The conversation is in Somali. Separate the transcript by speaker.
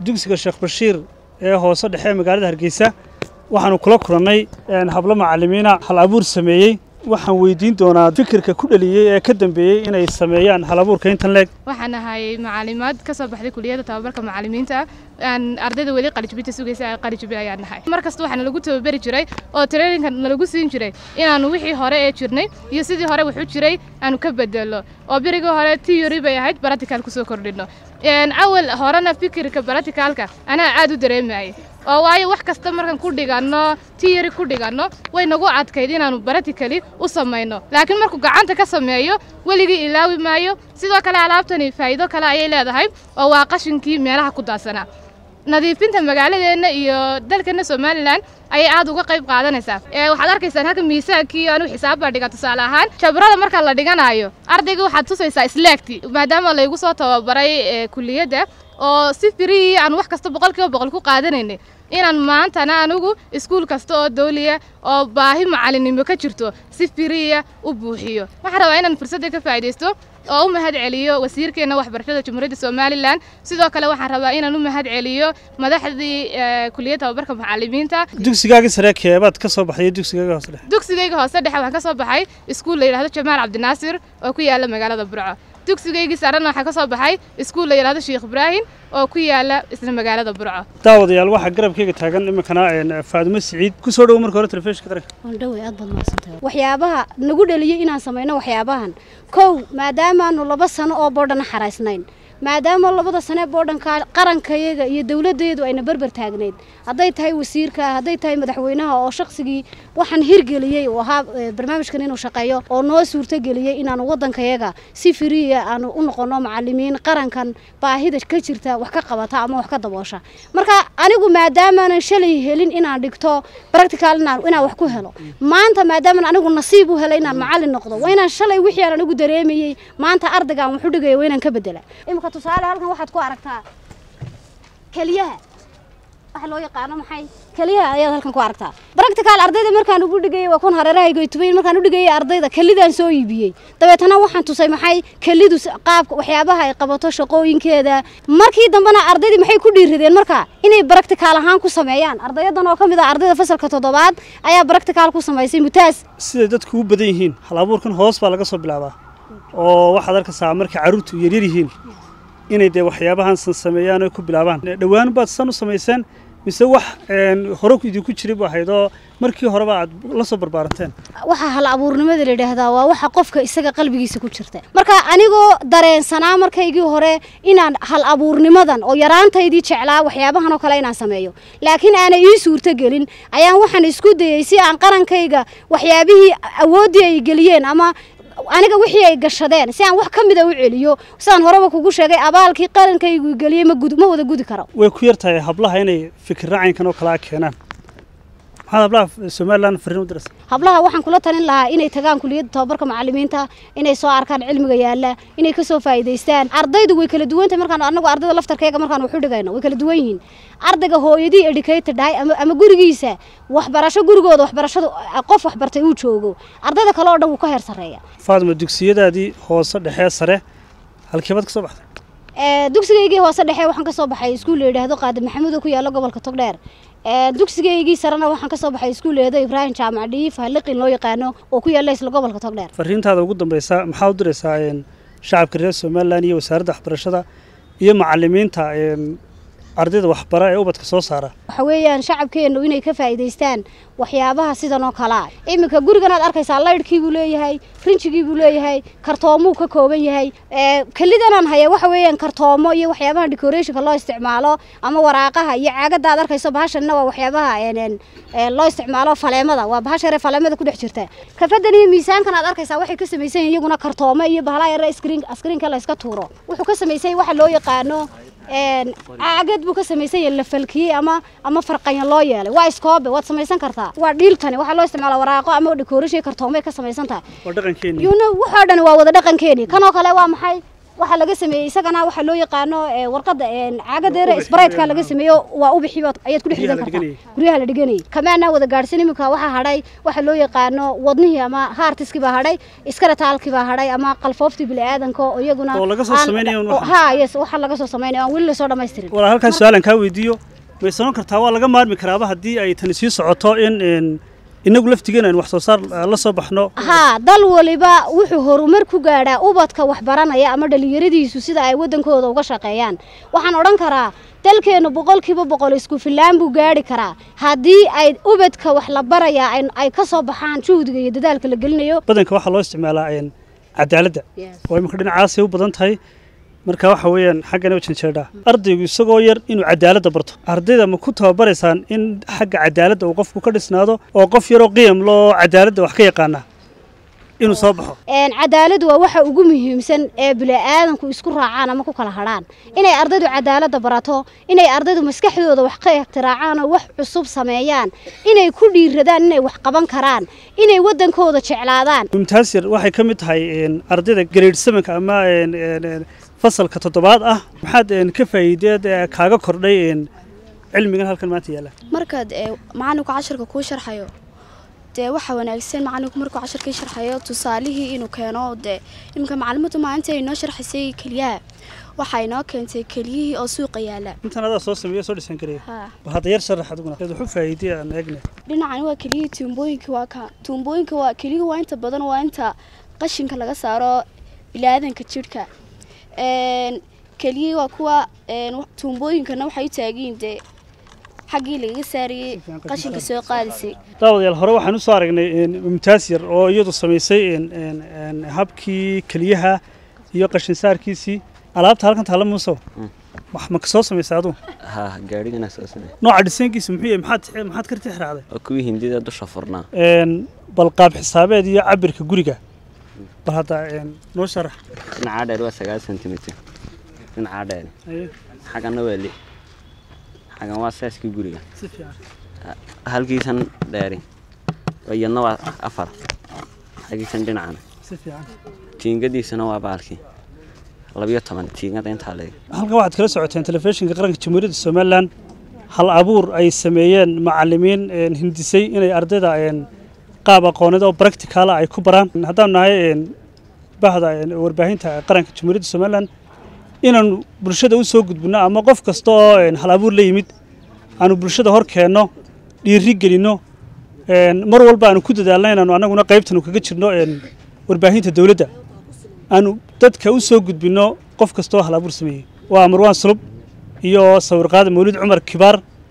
Speaker 1: dugsiga Sheekh Bashiir ee hoose dhexe magaalada Hargeysa waxaanu kula kulannay hablo macallimiina hal abuur sameeyay waxaan weydiin doonaa fikirka ku dhaliyay ee ka dambeeyay inay sameeyaan hal abuurka intan leeg
Speaker 2: waxaan ahay macallimaad ka soo baxday kulliyadda tababarka macallimiinta ardayda wali qalijbita sugaysa qalijbi ayaan nahay markasta waxaan lagu tababari jiray oo training lagu siin jiray inaanu wixii hore ee jirnay iyo sidii hore wuxuu jiray aanu ka bedelo oo biriga hore theory bay ahayd practical ku soo kordhino awal horena fikirka practicalka ana aad u dareemayay oo waayo wax kasta markan ku dhigano theory ku dhigano way nagu adkayd inaanu practically u sameeyno laakiin markuu gacanta ka sameeyo waligi ilaawi maayo sidoo kale alaabtani faa'iido kale ay leedahay oo waa qashinkii meelaha ku daasana nadiifinta magaaladeena iyo dalkeena Soomaaliland ay aad uga qayb qaadanaysaa waxaad arkaysaan halka miisaankii aanu xisaab baa dhiga tusaale ahaan jabrada marka la dhiganayo ardayga waxaad tusaysaa isleegti maadaama la igu soo tababaray kulliyadda oo si free aan wax kasta 100% ku qaadanaynay inaan maantana anigu iskuul kasta oo dawliya oo baahi macallinimo ka jirto si free u buuxiyo waxaan rabaa inaan fursad ka faa'iideysto oo u mahad celiyo wasiirkeena waxbarashada Jamhuuriyadda Soomaaliland sidoo kale waxaan rabaa inaan u mahad celiyo madaxdii kulliyadda tababarka macallimiinta
Speaker 1: dugsigaaga sare keebaad ka soo baxday dugsigaaga hoose dhexe waxaan ka soo baxay iskuul la yiraahdo Jamaal Cabdinaasir oo ku yaala magaalada Burco dugsigayga sarana waxa ka soo baxay iskuul la yiraahdo Sheekh Ibrahim oo ku yaala isla magaalada Burco daawadayaal waxa garabkayga taagan imikana Faadimo Saciid ku soo dhaw markii hore telefishinka dareenka
Speaker 3: waan dhaway aad baad maasantahay waxyaabaha nagu dhaliyay inaan sameeyno waxyaabahan kow maadaama aanu 2 sano oo boodhan xaraysnayn maadaama 2 sano boodhanka qarankayaga iyo dawladdeedu ayna barbar taagneed haday tahay wasiirka haday tahay madaxweynaha oo shakhsigii waxaan hirgeliyay oo ahaa barnaamijkan inuu shaqeeyo oo noo suurta geliyay inaan wadankayaga si free aanu u noqono macallimiin qarankan baahida ka jirta wax ka qabata ama wax ka daboosha marka anigu maadaama aan shalay helin inaan dhigto practical inaan wax ku helo maanta maadaama anigu nasiib u helay inaan macallin noqdo waa inaan shalay wixii aan anigu dareemayay maanta ardaygan wuxuu dhigay waa inaan ka bedela imka tusaale halkan waxaad ku aragtaa kaliyaha waxa loo yaqaan maxay kaliyaha ayaa halkan ku aragtaa practical ardayda markaan ugu dhigay waa kun hareerahayga tubay markaan u dhigay ardayda kalidaan soo iibiyay dabeetana waxaan tusay maxay kalidu qaabka waxyaabaha ay qabato shaqooyinkeeda markii dambana ardaydi maxay ku dhiiradeen marka inay practical ahaan ku sameeyaan ardayadan oo kamid ah ardayda fasalka 7aad ayaa practical ku sameysay mutaas
Speaker 1: sida dadku u badan yihiin hal abuurkan hoos baa laga soo bilaabaa oo waxaad arkaysaa markii caruurtu yaryar yihiin inay de waxyaabahan sameeyaan oo ku bilaabaan dhawaan baad san u sameeysan mise wax hore idinku jiray baa haydo markii hore baad la soo barbaaranteen
Speaker 3: waxa hal abuurnimada la yiraahdaa waa waxa qofka isaga qalbigiisa ku jirta marka anigoo dareensanaa markaygii hore inaan hal abuurnimadan oo yaraantaydii jeclaa waxyaabahan oo kale inaan sameeyo laakiin aan ii suurta gelin ayaan waxaan isku dayay si aan qarankayga waxyaabihii awoodii ay galiyeen ama aniga wixii ay gashadeen si aan wax kamid ah u celiyo saan horeba kugu sheegay abaalkii qarankaygu galiyay ma wada gudi karo
Speaker 1: way ku yartahay hablaha inay fikir raacin oo kala keenaan maxaa hablaha Soomaaliland fariin u diras
Speaker 3: hablaha waxaan kula talin lahaa inay tagaan kulliyadda tababarka macallimiinta inay soo arkaan cilmiga yaala inay ka soo faa'iideystaan ardaydu way kala duwan tahay markaan anagu ardayda laftarkayga markaan wax u dhigayno way kala duwan yihiin ardayga hooyadii educated ah ama gurigiisa waxbarasho gurigooda waxbarashadu qof wax bartay uu joogo ardayda kale oo dhan uu ka heer sareeya
Speaker 1: Faadimo dugsiyadaadii hoose dhexe sare halkeed ka soo baxday
Speaker 3: dugsigaygii hoose dhexe waxaan ka soo baxay iskuul la yiraahdo Qaadim Maxamuud oo ku yaala gobolka Togdheer dugsigaygii sarana waxaan ka soo baxay iskuul leedo Ibrahim Jaamac Dhiif haliqin loo yaqaano oo ku yaala isla gobolka Togdheer
Speaker 1: fariintaada ugu dambaysa maxaa u diraysaa shacabka reer Soomaaliland iyo wasaaradda waxbarashada iyo macallimiinta ardayda waxbara ee ubadka soo saara
Speaker 3: waxa weeyaan shacabkeenu inay ka faa'iideystaan waxyaabaha sidan oo kala imika gurigan aad arkaysaa laydhkii buu leeyahay rinjigii buu leeyahay kartoomo ka kooban yahay kalidan aan hayo waxa weeyaan kartoomo iyo waxyaabaha decorationka loo isticmaalo ama waraaqaha iyo caagada aad arkayso bahashanna waa waxyaabaha loo isticmaalo faleemada waa bahasha yar faleemada ku dhex jirta kafadan iyo miisaankan aad arkaysaa waxay ka sameeysan iyaguna kartoomo iyo bahalaha yar screen-ka la iska tuuro wuxuu ka sameeyay waxa loo yaqaano caagad buu ka sameeyay la falkiyay ama farqan loo yeelay waa iskoobe waad sameeysan kartaa waa dhiiltani waxa loo isticmaalo waraaqo ama decoration kartoomo ka sameeysan tahay
Speaker 1: waa dhaqankeeni
Speaker 3: waxa dhan waa wada dhaqankeeni kan oo kale waa maxay waxa laga sameeyay isagana waxa loo yaqaano warqada caagadeera isbaraytka laga sameeyo waa u bixiyood ayaad ku dhixdan kartaa guriyaha la dhiganay kamaana wada gaarsan imika waxa hadhay waxa loo yaqaano wadnihii ama heartiski baa hadhay iskarataalki baa hadhay ama qalfooftii bini'aadanka oo iyaguna
Speaker 4: oo laga soo sameeyo
Speaker 3: yes waxa laga soo sameeyo aan wali la soo dhameystirin
Speaker 4: wala halkan su'aalan ka weydiiyo way soo kartaa waa laga maarmi karaaba hadii ay tan sii socoto in inagu laftigeena wax soo saar la soo baxno
Speaker 3: dal waliba wuxuu horumar ku gaadhaa ubadka wax baranaya ama dhalinyaradiisu sida ay wadankooda uga shaqeeyaan waxaan oran karaa dalkeenu 100% isku filaan buu gaari karaa hadii ay ubadka wax la baraya ay ka soo baxaan juhdiga iyo dadaalka la gelinayo
Speaker 4: badanka waxa loo isticmaalaa cadaaladda oo imka dhinacaas u badan tahay marka waxa weeyaan xaggan u janjeedha ardaygu isagoo yar inuu cadaaladda barto ardayda ma ku tababaraysan in xagga cadaaladda uu qofku ka dhisnaado oo qof yar oo qiim loo cadaaladda wax ka yaqaana inuu soo baxo
Speaker 3: cadaaladdu waa waxa ugu muhiimsan ee bini'aadanku isku raacaan ama ku kala hadhaan inay ardaydu cadaaladda barato inay ardaydu maskaxdooda wax ka ikhtiraacaan oo wax cusub sameeyaan inay ku dhiiradaan inay wax qaban karaan inay wadankooda jeclaadaan
Speaker 4: mumtaaz yar waxay ka mid tahay ardayda grade 7 ama fasalka 7 ah maxaad ka faa'iideed kaaga kordhay cilmigan halkan maanta yaala
Speaker 5: markaad macalinku casharka ku sharxayo waxa wanaagsan macalinku markuu casharka sharxayo tusaalihii inuu keeno imka macallimadu maanta ay noo sharxisay kaliyaha waxa ay noo keentay kaliyihii oo suuqa yaala
Speaker 4: intan adaa soo sameeyo soo dhisan kareey hada yar sharax aduguna wuxuu faa'iiday aan eegne
Speaker 5: dhinacan waa kaliyihii tuumbooyinka waa kaliyihii waa inta badan waa inta qashinka laga saaro bilaadanka jirka kaliyihii waa kuwa tuumbooyinkana waxay u taagiin xaggii laga saariyay qashinka soo qaadisay
Speaker 4: daawadayaal hore waxaan u soo aragnay mumtaaz yar oo iyadu sameysay habkii kaliyaha iyo qashin saarkiisii alaabta halkan taala muuso wax ma ka soo sameysay adu
Speaker 6: gaarigana soo sameeyay
Speaker 4: nooca dhisankiisa muxuu yahay maxaad ka tixraacday
Speaker 6: oo kuwii hindida dusha furnaa
Speaker 4: bal qaab xisaabeed iyo cabirka guriga bal hada noo sharax
Speaker 6: dhinaca dheer waa 9 cm dhinaca dheer xagana waa li xagan waa saaskii guriga si fiican halkiisan dheeri wayna waa 4 xagiisan dhinacana
Speaker 4: si fiican
Speaker 6: tiingadiisana waa baalkii 12 tiingada inta leey
Speaker 4: halka waxaad kala socoteen telefishinka qaranka Jamhuuriyadda Soomaaliland hal abuur ay sameeyeen macallimiin hindisay inay ardayda qaab aqooneed oo practical ay ku baraan haddaan nahay bahda warbaahinta qaranka Jamhuuriyadda Soomaaliland inaan bulshada u soo gudbino ama qof kasto hal abuur la yimid aanu bulshada hor keeno dhiiri gelino mar walba aanu ku dadaalnay inaanu anaguna qaybtan kaga jirno warbaahinta dawladda aanu dadka u soo gudbino qof kasto hal abuur sameeyay waa Marwan Sulub iyo sawir qaade Mawlid Cumar Kibar